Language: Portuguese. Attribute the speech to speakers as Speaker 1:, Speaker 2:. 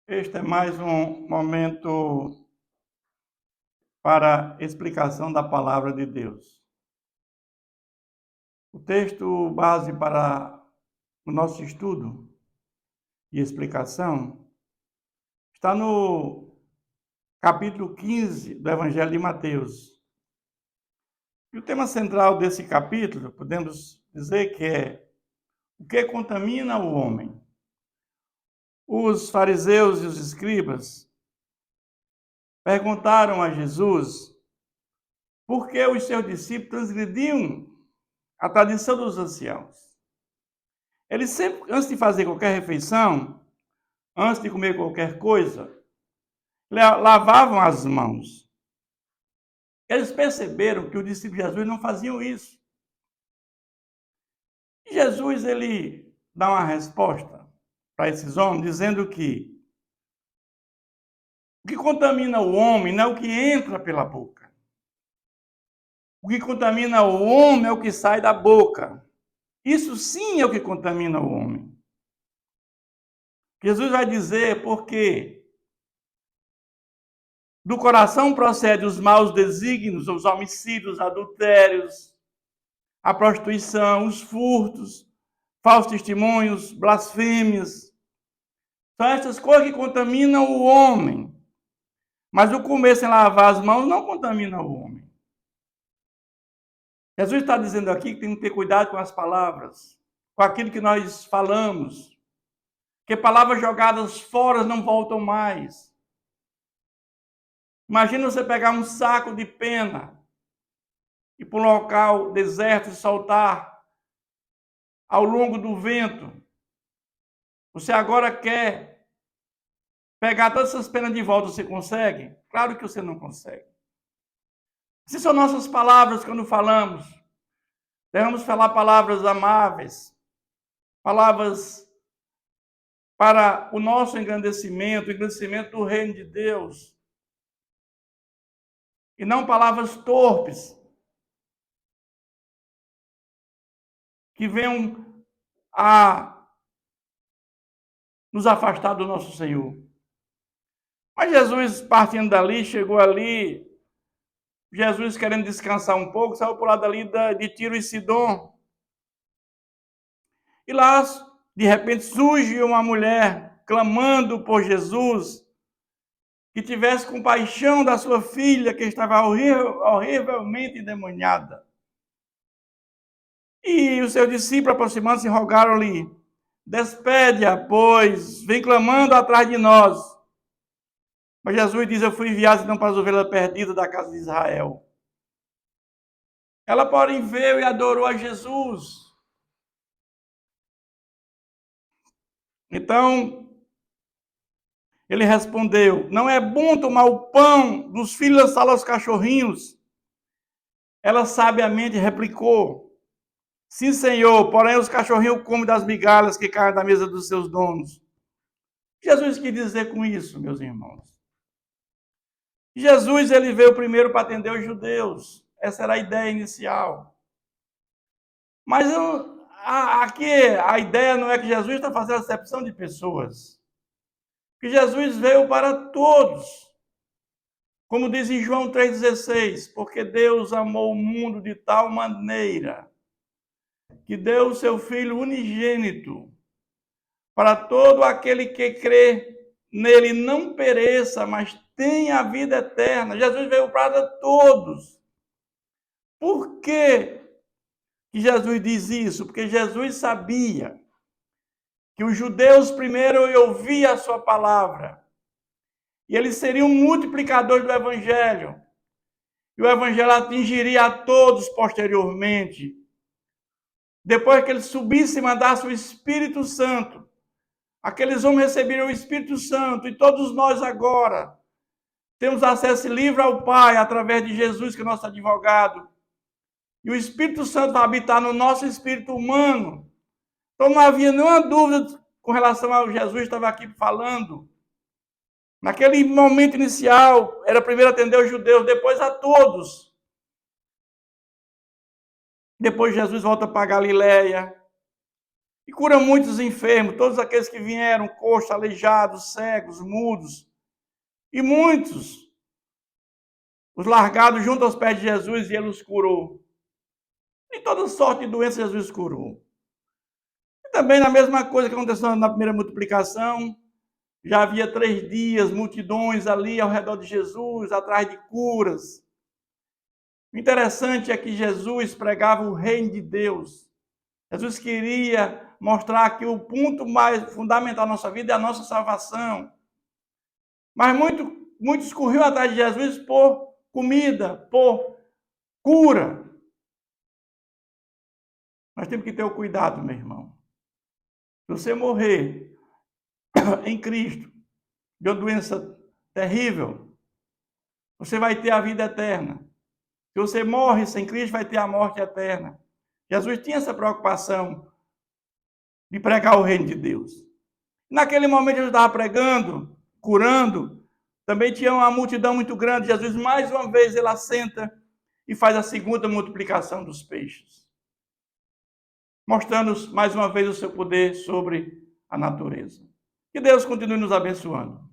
Speaker 1: Este é mais um momento para explicação da palavra de Deus. O texto base para o nosso estudo e explicação está no capítulo 15 do Evangelho de Mateus. E o tema central desse capítulo, podemos dizer que é o que contamina o homem. Os fariseus e os escribas perguntaram a Jesus por que os seus discípulos transgrediam a tradição dos anciãos. Eles sempre, antes de fazer qualquer refeição, antes de comer qualquer coisa, lavavam as mãos. Eles perceberam que os discípulos de Jesus não faziam isso. E Jesus, ele dá uma resposta para esses homens, dizendo que o que contamina o homem não é o que entra pela boca. O que contamina o homem é o que sai da boca. Isso sim é o que contamina o homem. Jesus vai dizer porque do coração procedem os maus desígnios, os homicídios, os adultérios, a prostituição, os furtos, falsos testemunhos, blasfêmias. São essas coisas que contaminam o homem. Mas o comer sem lavar as mãos não contamina o homem. Jesus está dizendo aqui que tem que ter cuidado com as palavras, com aquilo que nós falamos, que palavras jogadas fora não voltam mais. Imagina você pegar um saco de pena e para um local deserto e soltar ao longo do vento. Você agora quer pegar todas essas penas de volta, você consegue? Claro que você não consegue. Essas são nossas palavras quando falamos. Devemos falar palavras amáveis, palavras para o nosso engrandecimento, o engrandecimento do reino de Deus. E não palavras torpes, que venham a nos afastar do nosso Senhor. Mas Jesus, partindo dali, chegou ali, Jesus querendo descansar um pouco, saiu por lá dali de Tiro e Sidom. E lá, de repente, surge uma mulher clamando por Jesus, que tivesse compaixão da sua filha, que estava horrivelmente endemoniada. E os seus discípulos, aproximando-se, rogaram-lhe: despede-a, pois vem clamando atrás de nós. Mas Jesus diz: eu fui enviado senão para as ovelhas perdidas da casa de Israel. Ela, porém, veio e adorou a Jesus. Então, ele respondeu: não é bom tomar o pão dos filhos e lançá-lo aos cachorrinhos. Ela sabiamente replicou: sim, Senhor, porém os cachorrinhos comem das migalhas que caem da mesa dos seus donos. Jesus quis dizer com isso, meus irmãos? Jesus, ele veio primeiro para atender os judeus. Essa era a ideia inicial. Mas aqui a ideia não é que Jesus está fazendo acepção de pessoas. Que Jesus veio para todos. Como diz em João 3,16, porque Deus amou o mundo de tal maneira que deu o seu Filho unigênito para todo aquele que crê nele não pereça, mas tenha a vida eterna. Jesus veio para todos. Por que Jesus diz isso? Porque Jesus sabia que os judeus primeiro ouviam a sua palavra. E eles seriam multiplicadores do evangelho. E o evangelho atingiria a todos posteriormente. Depois que ele subisse e mandasse o Espírito Santo, aqueles homens receberiam o Espírito Santo. E todos nós agora temos acesso livre ao Pai através de Jesus, que é nosso advogado. E o Espírito Santo vai habitar no nosso espírito humano. Então não havia nenhuma dúvida com relação ao Jesus que estava aqui falando. Naquele momento inicial, era primeiro atender os judeus, depois a todos. Depois Jesus volta para Galileia. E cura muitos enfermos, todos aqueles que vieram, coxos, aleijados, cegos, mudos. E muitos, os largados junto aos pés de Jesus, e ele os curou. E toda sorte de doença Jesus curou. E também na mesma coisa que aconteceu na primeira multiplicação, já havia 3 dias, multidões ali ao redor de Jesus, atrás de curas. O interessante é que Jesus pregava o reino de Deus. Jesus queria mostrar que o ponto mais fundamental da nossa vida é a nossa salvação. Mas muitos corriam atrás de Jesus por comida, por cura. Nós temos que ter o cuidado, meu irmão. Se você morrer em Cristo de uma doença terrível, você vai ter a vida eterna. Se você morre sem Cristo, vai ter a morte eterna. Jesus tinha essa preocupação de pregar o reino de Deus. Naquele momento, Jesus estava pregando, curando. Também tinha uma multidão muito grande. Jesus, mais uma vez, ele assenta e faz a segunda multiplicação dos peixes, mostrando mais uma vez o seu poder sobre a natureza. Que Deus continue nos abençoando.